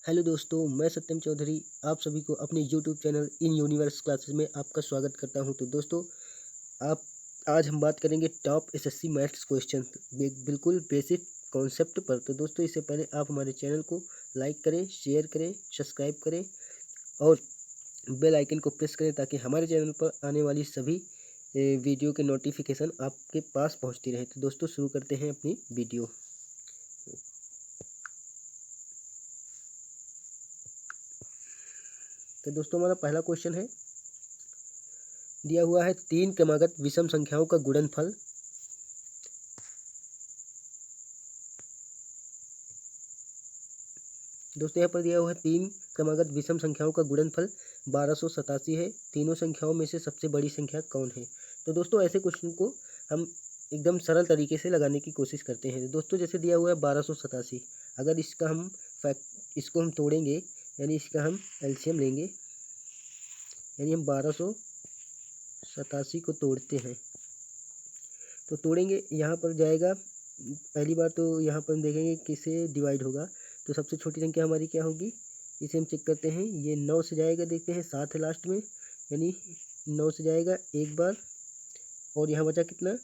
Hello दोस्तों, मैं सत्यम चौधरी आप सभी को अपने YouTube channel in universe classes में आपका स्वागत करता हूं। तो दोस्तों, आप आज हम बात करेंगे टॉप एसएससी मैथ्स क्वेश्चन बिल्कुल बेसिक कॉन्सेप्ट पर। तो दोस्तों, इससे पहले आप हमारे चैनल को लाइक करें, शेयर करें, सब्सक्राइब करें और बेल आइकन को प्रेस करें ताकि हमारे चैनल पर आने वाली सभी वीडियो के नोटिफिकेशन आपके पास पहुँचती रहे। तो दोस्तों, शुरू करते हैं अपनी वीडियो। तो दोस्तों, हमारा पहला क्वेश्चन है, दिया हुआ है 3 क्रमागत विषम संख्याओं का गुणनफल। दोस्तों, यहाँ पर दिया हुआ है 3 क्रमागत विषम संख्याओं का गुणनफल 1287 है। तीनों संख्याओं में से सबसे बड़ी संख्या कौन है? तो दोस्तों, ऐसे क्वेश्चन को हम एकदम सरल तरीके से लगाने की कोशिश करते हैं। दोस्तों, जैसे दिया हुआ है 1287, अगर इसको हम तोड़ेंगे, यानी इसका हम एलसीएम लेंगे, यानी हम 1287 को तोड़ते हैं तो तोड़ेंगे, यहाँ पर जाएगा। पहली बार तो यहाँ पर हम देखेंगे किससे डिवाइड होगा। तो सबसे छोटी संख्या हमारी क्या होगी, इसे हम चेक करते हैं। ये 9 से जाएगा, देखते हैं 7 है लास्ट में, यानी 9 से जाएगा एक बार। और यहाँ बचा कितना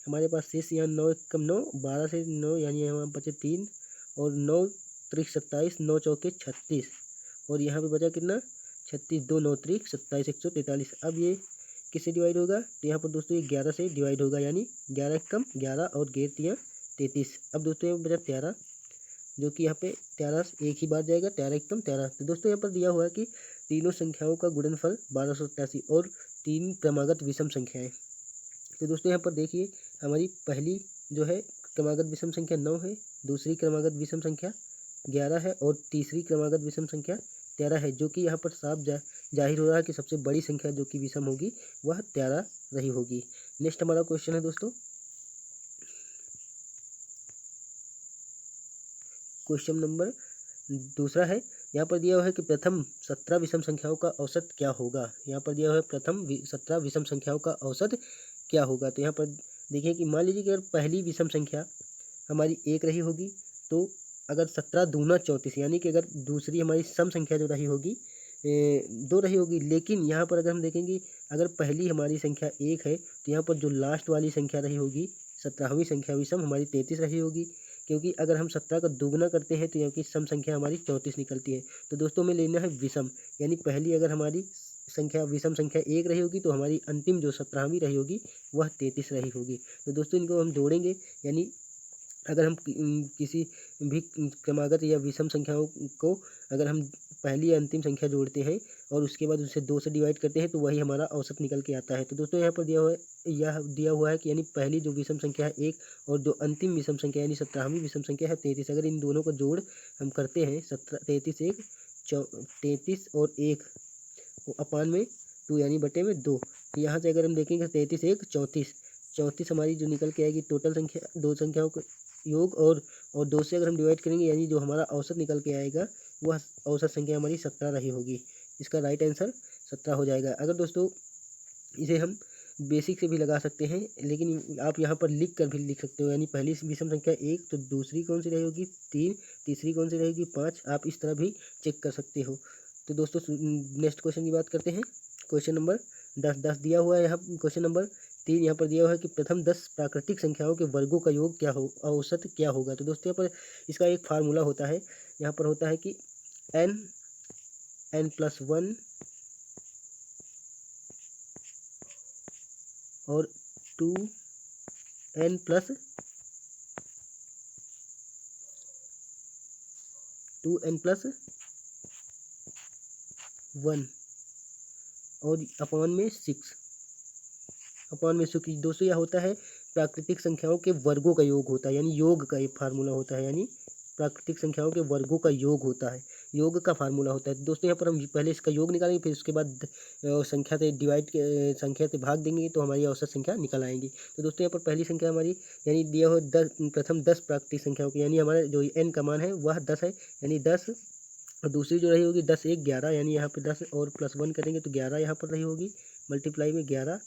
हमारे पास शेष, यहाँ 9 कम 9, 12 से 9 यानी यहाँ बचे 3 और 9 त्रिक 27, 9 चौके 36 और यहाँ पे बचा कितना 36, 2 9 त्रिक 27, 143। अब ये किससे डिवाइड होगा? तो यहाँ पर दोस्तों ये 11 से डिवाइड होगा, यानी 11 कम 11 और 11 33। अब दोस्तों यहाँ बचा 13, जो कि यहाँ पे 13 एक ही बार जाएगा, 13 कम 13। तो दोस्तों यहाँ पर दिया हुआ है कि तीनों संख्याओं का गुणनफल 1287 और 3 क्रमागत विषम संख्याएं। तो दोस्तों यहाँ पर देखिए, हमारी पहली जो है क्रमागत विषम संख्या 9 है, दूसरी क्रमागत विषम संख्या 11 है और तीसरी क्रमागत विषम संख्या 13 है, जो कि यहाँ पर साफ जाहिर हो रहा है कि सबसे बड़ी संख्या जो कि विषम होगी वह 13 रही होगी। नेक्स्ट हमारा क्वेश्चन है दोस्तों, क्वेश्चन नंबर दूसरा है। यहाँ पर दिया हुआ है कि प्रथम 17 विषम संख्याओं का औसत क्या होगा। यहाँ पर दिया हुआ है प्रथम 17 विषम संख्याओं का औसत क्या होगा। तो यहाँ पर देखिए कि मान लीजिए कि अगर पहली विषम संख्या हमारी 1 रही होगी, तो अगर 17 दूना 34, यानी कि अगर दूसरी हमारी सम संख्या जो रही होगी 2 रही होगी। लेकिन यहाँ पर अगर हम देखेंगे, अगर पहली हमारी संख्या 1 है तो यहाँ पर जो लास्ट वाली संख्या रही होगी 17वीं संख्या विषम हमारी 33 रही होगी, क्योंकि अगर हम 17 का दुगुना करते हैं तो यहाँ की सम संख्या हमारी 34 निकलती है। तो दोस्तों, हमें लेना है विषम, यानी पहली अगर हमारी संख्या विषम संख्या 1 रही होगी तो हमारी अंतिम जो 17वीं रही होगी वह 33 रही होगी। तो दोस्तों, इनको हम जोड़ेंगे, यानी अगर हम किसी भी क्रमागत या विषम संख्याओं को अगर हम पहली या अंतिम संख्या जोड़ते हैं और उसके बाद उसे 2 से डिवाइड करते हैं तो वही हमारा औसत निकल के आता है। तो दोस्तों, यहाँ पर दिया हुआ है कि यानी पहली जो विषम संख्या है 1 और जो अंतिम विषम संख्या यानी 17वीं विषम संख्या है 33। अगर इन दोनों को जोड़ हम करते हैं 33 और 1 अपान में 2 यानी बटे में 2। तो यहाँ से अगर हम देखेंगे 33 1 34, 34 हमारी जो निकल के आएगी टोटल संख्या दो संख्याओं का योग, और 2 से अगर हम डिवाइड करेंगे यानी जो हमारा औसत निकल के आएगा वह औसत संख्या हमारी 17 रही होगी। इसका राइट आंसर 17 हो जाएगा। अगर दोस्तों इसे हम बेसिक से भी लगा सकते हैं, लेकिन आप यहाँ पर लिख कर भी लिख सकते हो, यानी पहली विषम संख्या 1 तो दूसरी कौन सी रहेगी 3, तीसरी कौन सी रहेगी 5, आप इस तरह भी चेक कर सकते हो। तो दोस्तों, नेक्स्ट क्वेश्चन की बात करते हैं। क्वेश्चन नंबर 10 दिया हुआ है यहाँ। क्वेश्चन नंबर 3 यहाँ पर दिया हुआ है कि प्रथम 10 प्राकृतिक संख्याओं के वर्गों का योग क्या हो, औसत क्या होगा। तो दोस्तों, यहाँ पर इसका एक फार्मूला होता है। यहाँ पर होता है कि n+1 और 2n+1 और अपान में 6 दोस्तों, यह होता है प्राकृतिक संख्याओं के वर्गों का योग होता है, यानी योग का एक फार्मूला होता है, यानी प्राकृतिक संख्याओं के वर्गों का योग होता है, योग का फार्मूला होता है। दोस्तों, यहाँ पर हम पहले इसका योग निकालेंगे, फिर उसके बाद संख्या से भाग देंगे तो हमारी औसत संख्या निकल आएंगी। तो दोस्तों, यहाँ पर पहली संख्या हमारी यानी दिया हो प्रथम 10 प्राकृतिक संख्याओं की, यानी हमारा जो n का मान है वह 10 है, यानी 10। और दूसरी जो रही होगी 10 1 11, यानी यहाँ पे 10 और +1 करेंगे तो 11 यहाँ पर रही होगी, मल्टीप्लाई में 11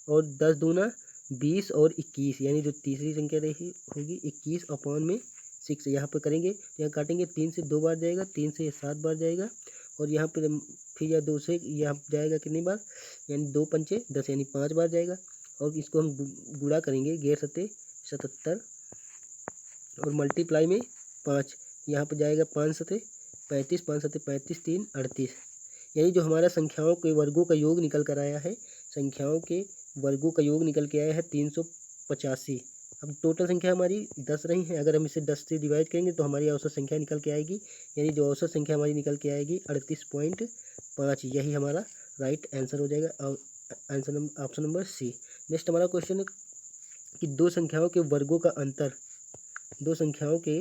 और 10 दूना 20 और 21, यानी जो तीसरी संख्या रही होगी 21 अपान में 6 यहाँ पर करेंगे तो यहाँ काटेंगे 3 से 2 बार जाएगा, 3 से 7 बार जाएगा और यहाँ पर फिर यह 2 से यहाँ जाएगा कितनी बार, यानी 2 पंचे 10 यानी 5 बार जाएगा। और इसको हम गुणा करेंगे 11×7 और मल्टीप्लाई में 5, यहाँ पर जाएगा 5×7 35, 5×7 35, 3 38, यानी जो हमारा संख्याओं के वर्गों का योग निकल कर आया है, संख्याओं के वर्गों का योग निकल के आया है 385। अब टोटल संख्या हमारी 10 रही है, अगर हम इसे 10 से डिवाइड करेंगे तो हमारी औसत संख्या निकल के आएगी, यानी जो औसत संख्या हमारी निकल के आएगी 38.5, यही हमारा राइट आंसर हो जाएगा। और answer option number C. Next हमारा क्वेश्चन है कि दो संख्याओं के वर्गों का अंतर, दो संख्याओं के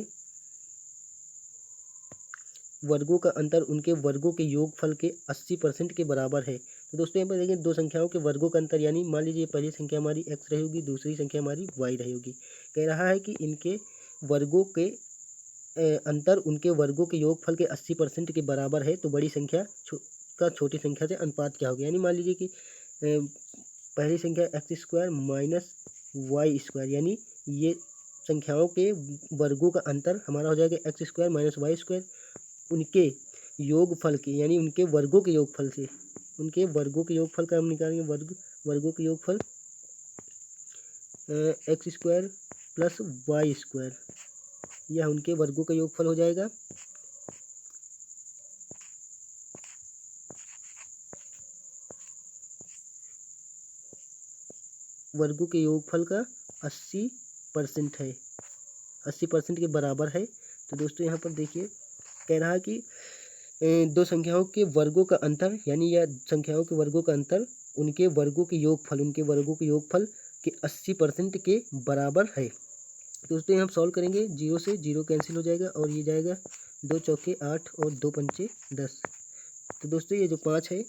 वर्गों का अंतर उनके वर्गों के योगफल के 80% के बराबर है। तो दोस्तों यहाँ पर देखिए दो संख्याओं के वर्गों का अंतर, यानी मान लीजिए पहली संख्या हमारी x रहेगी, दूसरी संख्या हमारी y रहेगी। कह रहा है कि इनके वर्गों के अंतर उनके वर्गों के योगफल के 80% के बराबर है, तो बड़ी संख्या का छोटी संख्या से अनुपात क्या होगा। यानी मान लीजिए कि पहली संख्या x² माइनस y², यानी ये संख्याओं के वर्गों का अंतर हमारा हो जाएगा x² माइनस y², उनके योगफल के, यानी उनके वर्गों के योगफल से, उनके वर्गों के योगफल का हम निकालेंगे, वर्गों के योगफल x² प्लस y², यह उनके वर्गों का योगफल हो जाएगा। वर्गों के योगफल का 80% है, 80% के बराबर है। तो दोस्तों यहाँ पर देखिए कह रहा है कि दो संख्याओं के वर्गों का अंतर, यानी यह संख्याओं के वर्गों का अंतर उनके वर्गों के योगफल, उनके वर्गों के योगफल के 80% के बराबर है। दोस्तों हम सॉल्व करेंगे, 0 से 0 कैंसिल हो जाएगा और ये जाएगा 2 चौके 8 और 2 पंचे 10। तो दोस्तों ये जो 5 है,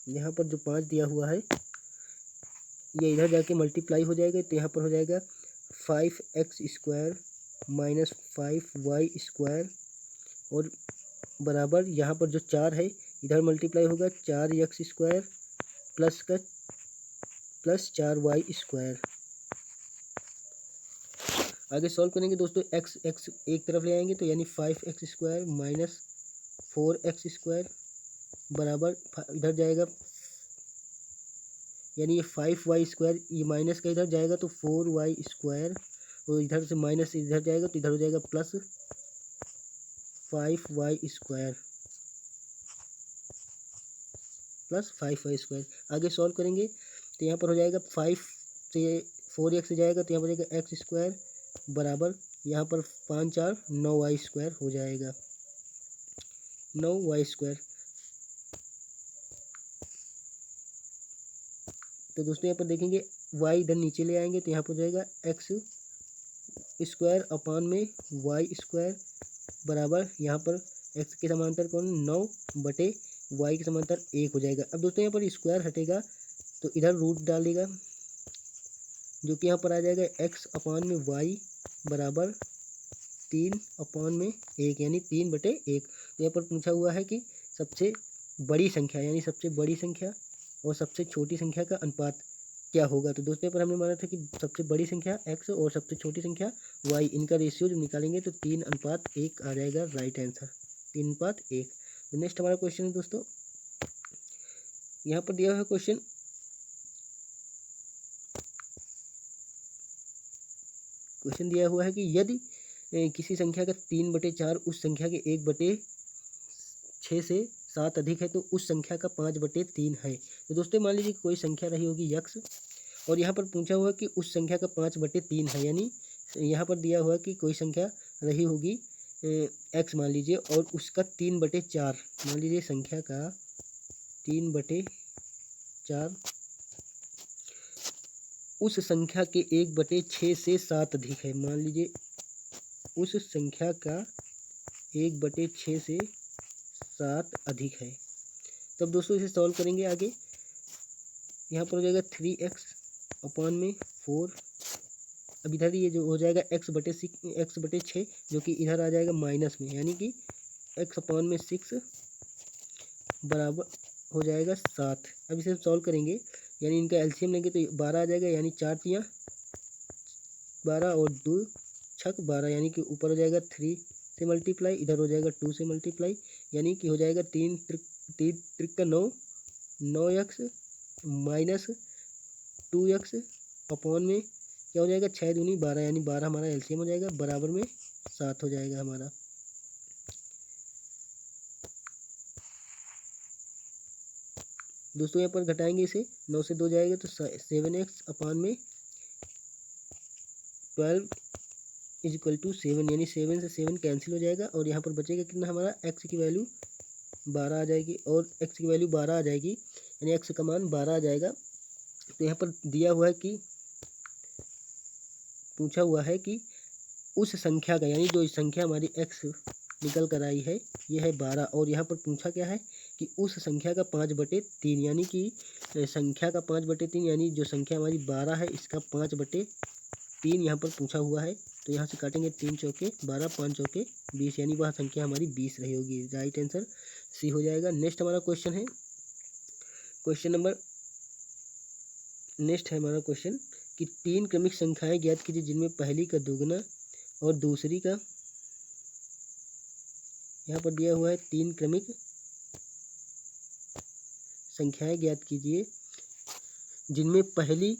यहाँ पर जो 5 दिया हुआ है ये इधर जाके मल्टीप्लाई हो जाएगा, तो यहाँ पर हो जाएगा 5x² माइनस 5y² और बराबर यहाँ पर जो 4 है इधर मल्टीप्लाई होगा 4x² प्लस 4y²। आगे सॉल्व करेंगे दोस्तों, x एक तरफ ले आएंगे तो यानी 5x² माइनस 4x² बराबर इधर जाएगा, यानी ये 5y², ये माइनस का इधर जाएगा तो 4y² और इधर से माइनस इधर जाएगा तो इधर हो जाएगा प्लस 5y² प्लस 5y²। आगे सॉल्व करेंगे तो यहाँ पर हो जाएगा 5 से 4x जाएगा तो यहाँ पर जाएगा x² बराबर यहाँ पर 5 4 9y² हो जाएगा, 9y²। तो दोस्तों यहाँ पर देखेंगे y इधर नीचे ले आएंगे तो यहाँ पर जाएगा x² अपान में y² बराबर यहाँ पर x के समांतर कौन 9 बटे y के समांतर 1 हो जाएगा। अब दोस्तों यहाँ पर स्क्वायर हटेगा तो इधर रूट डालेगा, जो कि यहाँ पर आ जाएगा x अपान में y बराबर 3 अपान में 1, यानी 3/1। तो यहाँ पर पूछा हुआ है कि सबसे बड़ी संख्या, यानी सबसे बड़ी संख्या और सबसे छोटी संख्या का अनुपात क्या होगा। तो दोस्तों पर हमने माना था कि सबसे बड़ी संख्या x और सबसे छोटी संख्या y, इनका रेशियो जब निकालेंगे तो 3:1 आ जाएगा राइट आंसर, 3:1। तो नेक्स्ट हमारा क्वेश्चन है दोस्तों, यहाँ पर दिया हुआ क्वेश्चन दिया हुआ है कि यदि किसी संख्या का 3/4 उस संख्या के 1/6 से 7 अधिक है तो उस संख्या का 5/3 है। तो दोस्तों मान लीजिए कोई संख्या रही होगी x और यहाँ पर पूछा हुआ कि उस संख्या का 5/3 है, यानी यहाँ पर दिया हुआ कि कोई संख्या रही होगी x मान लीजिए और उसका 3/4, मान लीजिए संख्या का 3/4 उस संख्या के 1/6 से 7 अधिक है, मान लीजिए उस संख्या का 1/6 से 7 अधिक है। तब दोस्तों इसे सॉल्व करेंगे आगे, यहाँ पर हो जाएगा 3x अपान में 4, अब इधर ये जो हो जाएगा x/6 जो कि इधर आ जाएगा माइनस में, यानी कि x अपान में 6 बराबर हो जाएगा 7। अब इसे सॉल्व करेंगे, यानी इनका एलसीएम लेंगे तो 12 आ जाएगा, यानी 4 तियाँ 12 और 2 छक 12, यानी कि ऊपर हो जाएगा 3 से मल्टीप्लाई, इधर हो जाएगा 2 से मल्टीप्लाई, यानी कि हो जाएगा 3 त्रिक का 9, 9x माइनस 2x अपॉन में क्या हो जाएगा 6 दूनी 12, यानी 12 हमारा एलसीएम हो जाएगा, बराबर में 7 हो जाएगा हमारा। दोस्तों यहाँ पर घटाएंगे इसे, 9 से 2 जाएगा तो 7x अपॉन में 12 इज इक्वल टू 7, यानी 7 से 7 कैंसिल हो जाएगा और यहाँ पर बचेगा कितना हमारा x की वैल्यू 12 आ जाएगी, और x की वैल्यू 12 आ जाएगी, यानी x का मान 12 आ जाएगा। तो यहाँ पर दिया हुआ है कि पूछा हुआ है कि उस संख्या का, यानी जो संख्या हमारी x निकल कर आई है ये है 12, और यहाँ पर पूछा क्या है कि उस संख्या का 5/3, यानी कि संख्या का 5/3, यानी जो संख्या हमारी 12 है इसका 5/3 यहाँ पर पूछा हुआ है। तो यहाँ से काटेंगे 3 चौके 12, 5 चौके 20, यानी वह संख्या हमारी 20 रही होगी। राइट आंसर सी हो जाएगा। नेक्स्ट हमारा क्वेश्चन है, नेक्स्ट है हमारा क्वेश्चन कि 3 क्रमिक संख्याएं ज्ञात कीजिए जिनमें पहली का दोगुना और दूसरी का, यहाँ पर दिया हुआ है 3 क्रमिक संख्याएं ज्ञात कीजिए जिनमें पहली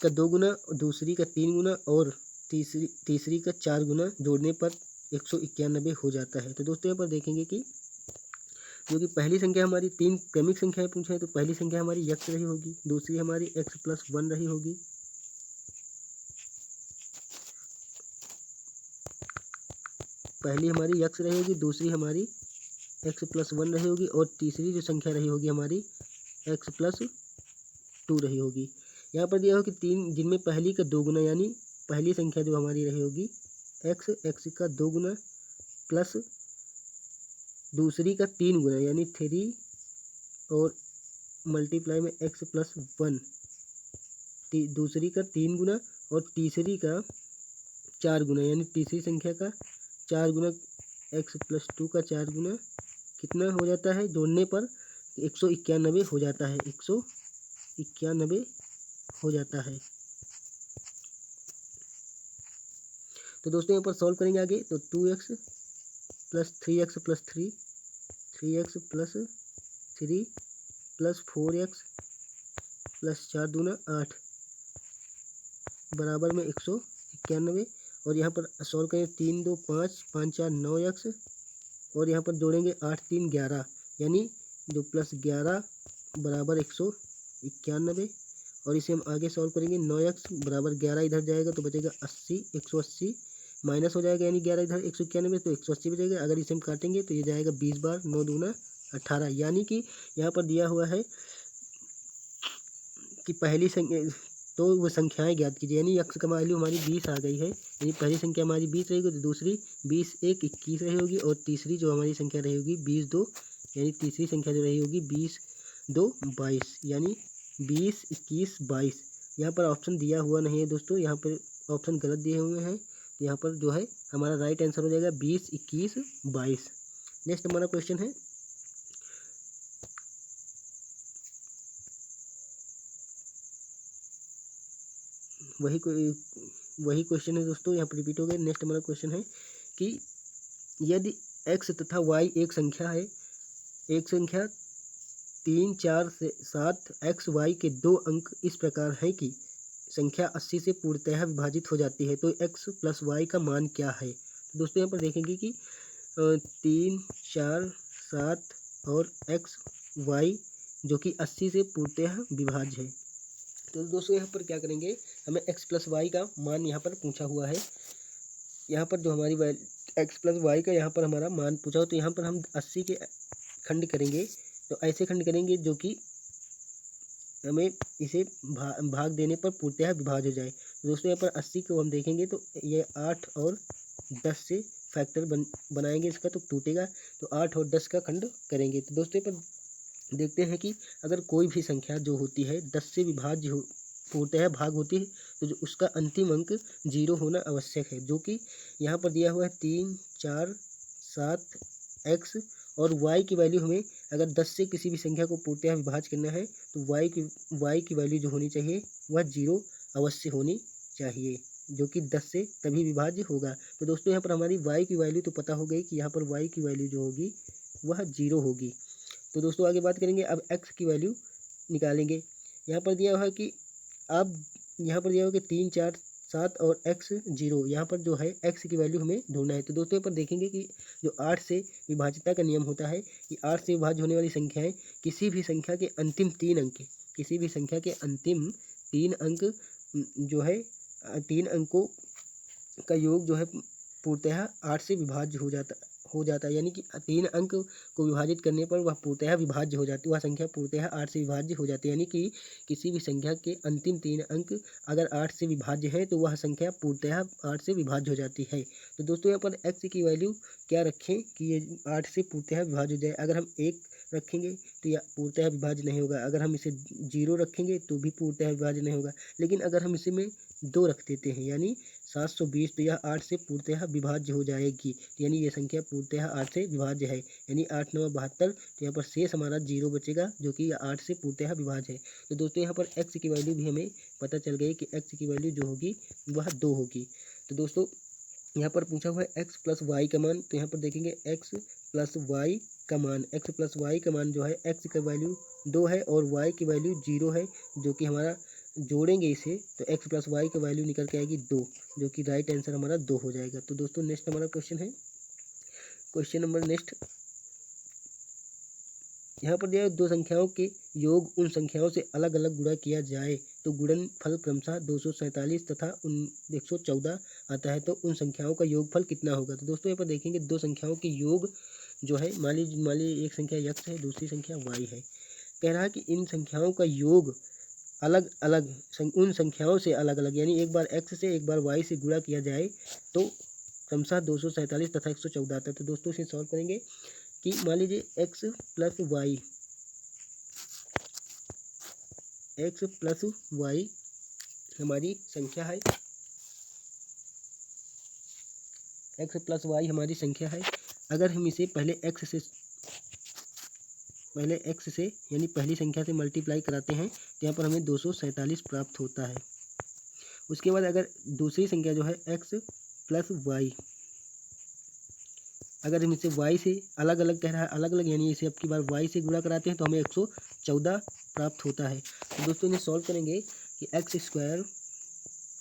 का 2 गुना, दूसरी का 3 गुना और तीसरी का 4 गुना जोड़ने पर 191 हो जाता है। तो दोस्तों यहाँ पर देखेंगे कि जो कि पहली संख्या हमारी 3 क्रमिक संख्याएं पूछे हैं, तो पहली संख्या हमारी x रही होगी, दूसरी हमारी x+1 रही होगी, पहली हमारी x रही होगी, दूसरी हमारी x+1 रही होगी, और तीसरी जो संख्या रही होगी हमारी x+2 रही होगी। यहाँ पर दिया हो कि 3 जिनमें पहली का 2 गुना, यानी पहली संख्या जो हमारी रही होगी x का 2 गुना प्लस दूसरी का 3 गुना, यानी 3 और मल्टीप्लाई में x+1, दूसरी का 3 गुना और तीसरी का 4 गुना, यानी तीसरी संख्या का 4 गुना, x+2 का 4 गुना कितना हो जाता है, जोड़ने पर 191 हो जाता है, 191 हो जाता है। तो दोस्तों यहाँ पर सॉल्व करेंगे आगे, तो 2x plus 3x plus 3x plus 3 plus 4x plus 4 दूना 8 बराबर में 191, और यहाँ पर सॉल्व करेंगे 3 2 5 5 4 9x, और यहाँ पर जोड़ेंगे 8 3 11, यानी जो प्लस 11 बराबर 191, और इसे हम आगे सॉल्व करेंगे 9x बराबर 11 इधर जाएगा तो बचेगा 80, 180 माइनस हो जाएगा, यानी 11 इधर 191 तो 180 बचेगा। अगर इसे हम काटेंगे तो ये जाएगा 20 बार, 9 दूना 18, यानी कि यहाँ पर दिया हुआ है कि पहली संख्या, तो वो संख्याएं ज्ञात कीजिए, यानी x का वैल्यू हमारी 20 आ गई है, यानी पहली संख्या हमारी 20 रहेगी, तो दूसरी 20 1 21 रही होगी, और तीसरी जो हमारी संख्या रही होगी 20 2, यानी तीसरी संख्या जो रही होगी 20 2 22, यानी 20 21 22। यहाँ पर ऑप्शन दिया हुआ नहीं है दोस्तों, यहाँ पर ऑप्शन गलत दिए हुए हैं, तो यहाँ पर जो है हमारा राइट आंसर हो जाएगा 20 21 22। नेक्स्ट हमारा क्वेश्चन है, वही क्वेश्चन है दोस्तों, यहाँ पर रिपीट हो गया। नेक्स्ट हमारा क्वेश्चन है कि यदि x तथा y एक संख्या 3 4 से 7 x y के 2 अंक इस प्रकार हैं कि संख्या 80 से पूर्णतः विभाजित हो जाती है, तो x प्लस y का मान क्या है। तो दोस्तों यहाँ पर देखेंगे कि 3 4 7 और x y जो कि 80 से पूर्णतः विभाज्य है। तो दोस्तों यहाँ पर क्या करेंगे, हमें x प्लस वाई का मान यहाँ पर पूछा हुआ है, यहाँ पर जो हमारी x प्लस वाई का यहाँ पर हमारा मान पूछा हो, तो यहाँ पर हम 80 के खंड करेंगे, तो ऐसे खंड करेंगे जो कि हमें इसे भाग देने पर पूर्णतः विभाज्य हो जाए। तो दोस्तों यहाँ पर 80 को हम देखेंगे तो ये 8 और 10 से फैक्टर बनाएंगे इसका, तो टूटेगा, तो 8 और 10 का खंड करेंगे। तो दोस्तों यहाँ पर देखते हैं कि अगर कोई भी संख्या जो होती है 10 से विभाज्य पूर्णतः भाग होती है, तो जो उसका अंतिम अंक 0 होना आवश्यक है, जो कि यहाँ पर दिया हुआ है 3 4 7 x और y की वैल्यू हमें अगर 10 से किसी भी संख्या को पूर्णतः विभाज्य करना है तो y की वैल्यू जो होनी चाहिए वह 0 अवश्य होनी चाहिए, जो कि 10 से तभी विभाज्य होगा। तो दोस्तों यहाँ पर हमारी y की वैल्यू तो पता हो गई कि यहाँ पर y की वैल्यू जो होगी वह 0 होगी। तो दोस्तों आगे बात करेंगे, अब x की वैल्यू निकालेंगे। यहाँ पर दिया हुआ है कि अब यहाँ पर दिया हुआ है कि 3, 4, 7 और x 0, यहाँ पर जो है x की वैल्यू हमें ढूंढना है। तो दोस्तों यहाँ पर देखेंगे कि जो 8 से विभाज्यता का नियम होता है कि 8 से विभाज्य होने वाली संख्याएं किसी भी संख्या के अंतिम 3 अंक, किसी भी संख्या के अंतिम 3 अंक जो है 3 अंकों का योग जो है पूर्णतः 8 से विभाज्य हो जाता है, यानी कि 3 अंक को विभाजित करने पर वह पूर्णतः विभाज्य हो जाती है, वह संख्या पूर्णतः 8 से विभाज्य हो जाती है। यानी कि किसी भी संख्या के अंतिम 3 अंक अगर 8 से विभाज्य है तो वह संख्या पूर्णतः 8 से विभाज्य हो जाती है। तो दोस्तों यहाँ पर x की वैल्यू क्या रखें कि ये 8 से पूर्णतः विभाज्य हो जाए। अगर हम 1 रखेंगे तो यह पूर्णतः विभाज्य नहीं होगा, अगर हम इसे 0 रखेंगे तो भी पूर्णतः विभाज्य नहीं होगा, लेकिन अगर हम इसे में 2 रख देते हैं यानी 720, तो यह 8 से पूर्णतः विभाज्य हो जाएगी, यानी ये संख्या पूर्णतः 8 से विभाज्य है, यानी 8 9 72। तो यहाँ पर शेष हमारा 0 बचेगा जो कि 8 से पूर्णतः विभाज्य है। तो दोस्तों यहाँ पर x की वैल्यू भी हमें पता चल गई कि x की वैल्यू जो होगी वह 2 होगी। तो दोस्तों यहाँ पर पूछा हुआ है x प्लस वाई का मान, तो यहाँ पर देखेंगे x प्लस वाई का मान, x प्लस वाई का मान जो है x की वैल्यू 2 है और y की वैल्यू 0 है, जो कि हमारा जोड़ेंगे इसे तो x प्लस वाई की वैल्यू निकल के आएगी 2, जो कि राइट आंसर हमारा 2 हो जाएगा। तो दोस्तों नेक्स्ट हमारा क्वेश्चन है, क्वेश्चन नंबर नेक्स्ट। यहाँ पर दिया है 2 संख्याओं के योग उन संख्याओं से अलग अलग गुणा किया जाए तो गुणनफल क्रमशः 247 तथा 114 आता है, तो उन संख्याओं का योगफल कितना होगा। तो दोस्तों यहाँ पर देखेंगे 2 संख्याओं के योग जो है, मान लीजिए एक संख्या x है, दूसरी संख्या y है। कह रहा है कि इन संख्याओं का योग अलग अलग उन संख्याओं से अलग अलग, यानी एक बार x से एक बार y से गुणा किया जाए तो क्रमशः 247 तथा 114 आता है। तो दोस्तों इसे सॉल्व करेंगे कि मान लीजिए x प्लस वाई हमारी संख्या है, x प्लस वाई हमारी संख्या है। अगर हम इसे पहले x से यानी पहली संख्या से मल्टीप्लाई कराते हैं तो यहाँ पर हमें 247 प्राप्त होता है। उसके बाद अगर दूसरी संख्या जो है x प्लस वाई, अगर हम इसे y से अलग अलग कह रहा है, अलग अलग यानी इसे अब की बार y से गुणा कराते हैं तो हमें 114 प्राप्त होता है। तो दोस्तों इन्हें सॉल्व करेंगे कि एक्स स्क्वायर,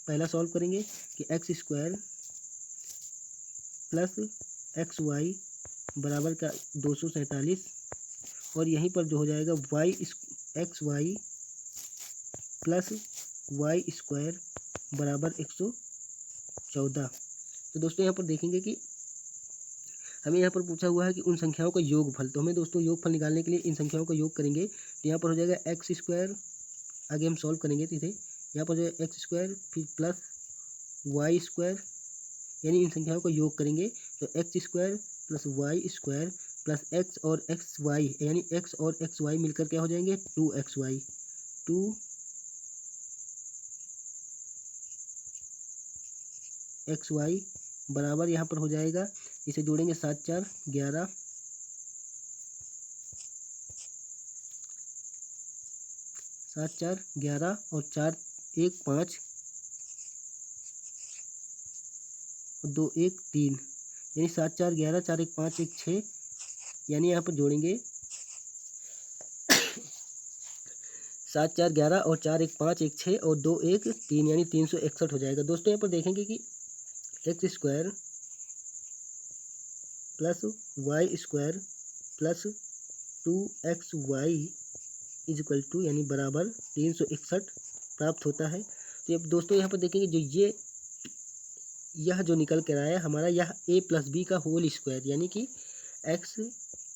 पहला सॉल्व करेंगे कि x square plus x y बराबर का 247, और यहीं पर जो हो जाएगा x y plus y square बराबर 114। तो दोस्तों यहाँ पर देखेंगे कि हमें यहाँ पर पूछा हुआ है कि उन संख्याओं का योगफल, तो हमें दोस्तों योगफल निकालने के लिए इन संख्याओं का योग करेंगे। तो यहाँ पर हो जाएगा एक्स स्क्वायर, आगे हम सॉल्व करेंगे तो इसे यहाँ पर जो है एक्स स्क्वायर फिर प्लस वाई स्क्वायर, यानी इन संख्याओं का योग करेंगे तो x square plus y square plus x और एक्स वाई, यानी एक्स और एक्स वाई मिलकर क्या हो जाएंगे 2xy, 2xy बराबर यहाँ पर हो जाएगा, इसे जोड़ेंगे 7 4 11, 7 4 11 और 4 1 5 और 2 1 3, यानी 7 4 11 4 1 5 1 6, यानी यहाँ पर जोड़ेंगे 7 4 11 और 4 1 5 1 6 और 2 1 3, यानी 361 हो जाएगा। दोस्तों यहाँ पर देखेंगे कि x square plus y square plus 2xy is equal to यानी बराबर 361 प्राप्त होता है। तो अब दोस्तों यहाँ पर देखेंगे जो यह जो निकल कर आया हमारा, यह a प्लस बी का होल स्क्वायर, यानी कि x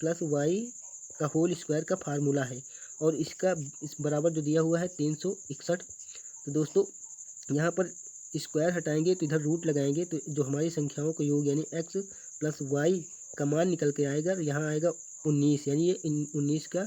प्लस वाई का होल स्क्वायर का फार्मूला है, और इसका इस बराबर जो दिया हुआ है 361। तो दोस्तों यहाँ पर स्क्वायर हटाएंगे तो इधर रूट लगाएंगे तो जो हमारी संख्याओं का योग यानी x प्लस वाई का मान निकल के आएगा, यहाँ आएगा 19, यानी ये 19 का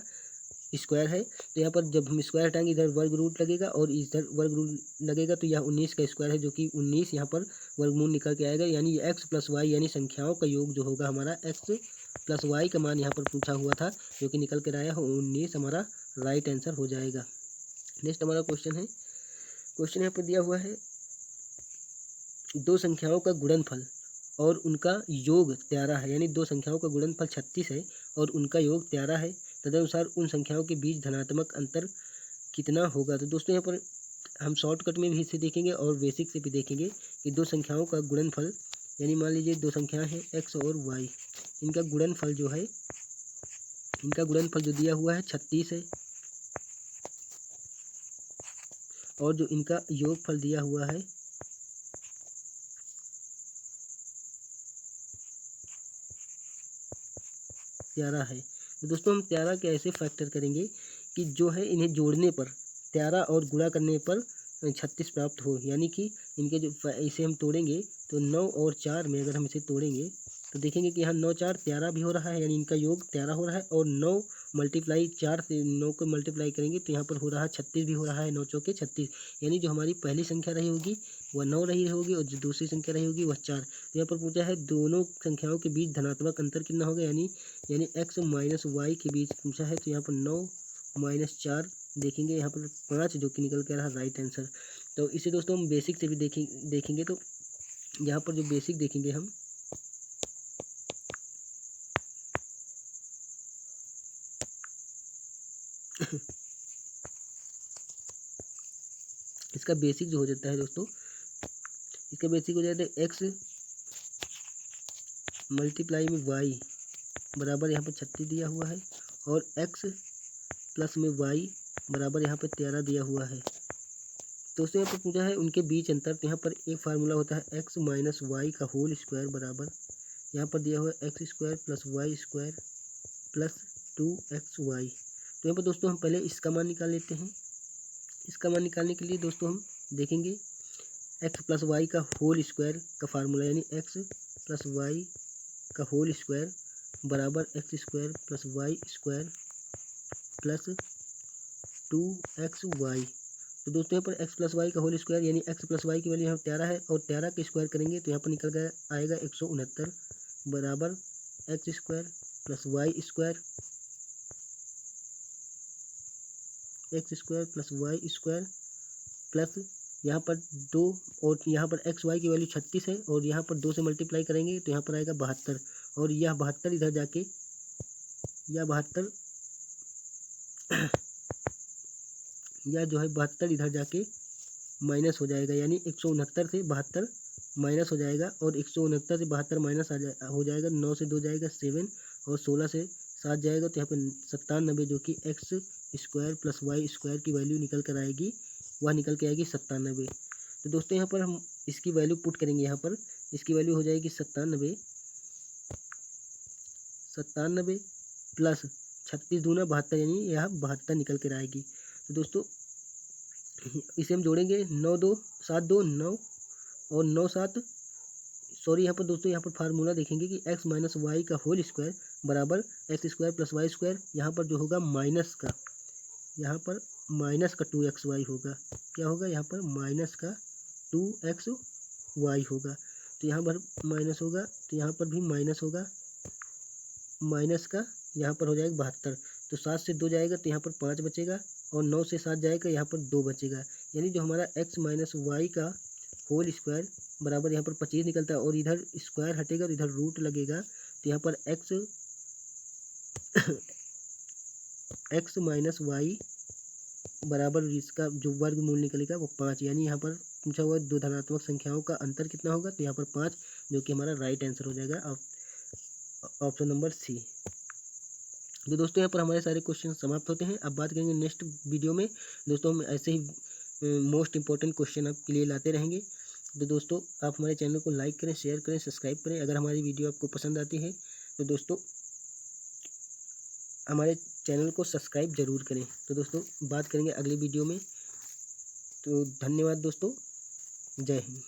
स्क्वायर है। तो यहाँ पर जब हम स्क्वायर हटाएंगे इधर वर्ग रूट लगेगा और इधर वर्ग रूट लगेगा, तो यह 19 का स्क्वायर है, जो कि 19 यहाँ पर वर्गमूल निकल के आएगा, यानी एक्स प्लस वाई यानी संख्याओं का योग जो होगा हमारा x प्लस वाई का मान यहाँ पर पूछा हुआ था, जो कि निकल कर आया हो 19 हमारा राइट आंसर हो जाएगा। नेक्स्ट हमारा क्वेश्चन है, क्वेश्चन यहाँ पर दिया हुआ है, दो संख्याओं का गुणनफल और उनका योग 13 है, यानी दो संख्याओं का गुणनफल 36 है और उनका योग 13 है, तदनुसार उन संख्याओं के बीच धनात्मक अंतर कितना होगा। तो दोस्तों यहाँ पर हम शॉर्टकट में भी इसे देखेंगे और बेसिक से भी देखेंगे कि दो संख्याओं का गुणनफल, यानी मान लीजिए दो संख्याएं हैं x और y, इनका गुणनफल जो है, इनका गुणनफल जो दिया हुआ है 36 है, और जो इनका योगफल दिया हुआ है 13 है। तो दोस्तों हम 13 के ऐसे फैक्टर करेंगे कि जो है इन्हें जोड़ने पर 13 और गुणा करने पर 36 प्राप्त हो, यानी कि इनके जो इसे हम तोड़ेंगे तो 9 और 4 में अगर हम इसे तोड़ेंगे तो देखेंगे कि यहाँ 9 4 13 भी हो रहा है, यानी इनका योग 13 हो रहा है, और 9 मल्टीप्लाई 4 से 9 को मल्टीप्लाई करेंगे तो यहाँ पर हो रहा है 36 भी हो रहा है, 9 चौके 36, यानी जो हमारी पहली संख्या रही होगी वह 9 रही होगी और जो दूसरी संख्या रही होगी वह 4। तो यहाँ पर पूछा है दोनों संख्याओं के बीच धनात्मक अंतर कितना होगा, यानी x माइनस वाई के बीच पूछा है। तो यहाँ पर 9 माइनस 4 देखेंगे, यहाँ पर 5 जो कि निकल के आ रहा राइट आंसर। तो इसे दोस्तों हम बेसिक से भी देखेंगे तो यहाँ पर जो बेसिक देखेंगे हम, इसका बेसिक जो हो जाता है दोस्तों, इसका बेसिक हो जाता है x मल्टीप्लाई में y बराबर यहाँ पर 36 दिया हुआ है, और x प्लस में y बराबर यहाँ पर 13 दिया हुआ है। तो उससे यहाँ पर पूछा है उनके बीच अंतर, तो यहाँ पर एक फार्मूला होता है x माइनस वाई का होल स्क्वायर बराबर यहाँ पर दिया हुआ है x square plus y square plus 2xy। तो यहाँ पर दोस्तों हम पहले इसका मान निकाल लेते हैं। इसका मान निकालने के लिए दोस्तों हम देखेंगे x प्लस वाई का होल स्क्वायर का फार्मूला, यानी x प्लस वाई का होल स्क्वायर बराबर x square plus y square plus 2xy। तो दोस्तों यहाँ पर x प्लस वाई का होल स्क्वायर, यानी x प्लस वाई की वैल्यू यहाँ 13 है, और 13 के स्क्वायर करेंगे तो यहाँ पर निकल गया आएगा 169 बराबर x square plus y square plus यहाँ पर 2, और यहाँ पर एक्स वाई की वैल्यू 36 है, और यहाँ पर 2 से मल्टीप्लाई करेंगे तो यहाँ पर आएगा 72, और यह 72 इधर जाके, यह 72 यह जो है 72 इधर जाके माइनस हो जाएगा, यानी 169 से 72 माइनस हो जाएगा, और 169 से 72 माइनस हो जाएगा, 9 से 2 जाएगा 7, और 16 से 7 जाएगा, तो यहाँ पर 97, जो कि x square plus y square की वैल्यू निकल कर आएगी, वह निकल के आएगी 97। तो दोस्तों यहाँ पर हम इसकी वैल्यू पुट करेंगे, यहाँ पर इसकी वैल्यू हो जाएगी 97 प्लस 36 दूना 72, यानी यह 72 निकल कर आएगी। तो दोस्तों इसे हम जोड़ेंगे, 9 2 7 2 9 और 9 7, सॉरी यहाँ पर दोस्तों यहाँ पर फार्मूला देखेंगे कि x माइनस वाई का होल स्क्वायर बराबर x square plus y square, यहाँ पर जो होगा माइनस का, यहाँ पर माइनस का 2xy होगा, क्या होगा यहाँ पर माइनस का 2xy होगा। तो यहाँ पर माइनस होगा, तो यहाँ पर भी माइनस होगा, माइनस का यहाँ पर हो जाएगा 72, तो 7 से 2 जाएगा तो यहाँ पर 5 बचेगा, और 9 से 7 जाएगा यहाँ पर 2 बचेगा, यानी जो हमारा x माइनस वाई का होल स्क्वायर बराबर यहाँ पर 25 निकलता है, और इधर स्क्वायर हटेगा तो इधर रूट लगेगा, तो यहाँ पर x माइनस वाई बराबर इसका जो वर्गमूल निकलेगा वो 5, यानी यहाँ पर पूछा हुआ दो धनात्मक संख्याओं का अंतर कितना होगा, तो यहाँ पर 5, जो कि हमारा राइट आंसर हो जाएगा ऑप्शन नंबर सी। तो दोस्तों यहाँ पर हमारे सारे क्वेश्चन समाप्त होते हैं। अब बात करेंगे नेक्स्ट वीडियो में दोस्तों, हम ऐसे ही मोस्ट इंपॉर्टेंट क्वेश्चन आपके लिए लाते रहेंगे। तो दोस्तों आप हमारे चैनल को लाइक करें, शेयर करें, सब्सक्राइब करें। अगर हमारी वीडियो आपको पसंद आती है तो दोस्तों हमारे चैनल को सब्सक्राइब ज़रूर करें। तो दोस्तों बात करेंगे अगले वीडियो में। तो धन्यवाद दोस्तों, जय हिंद।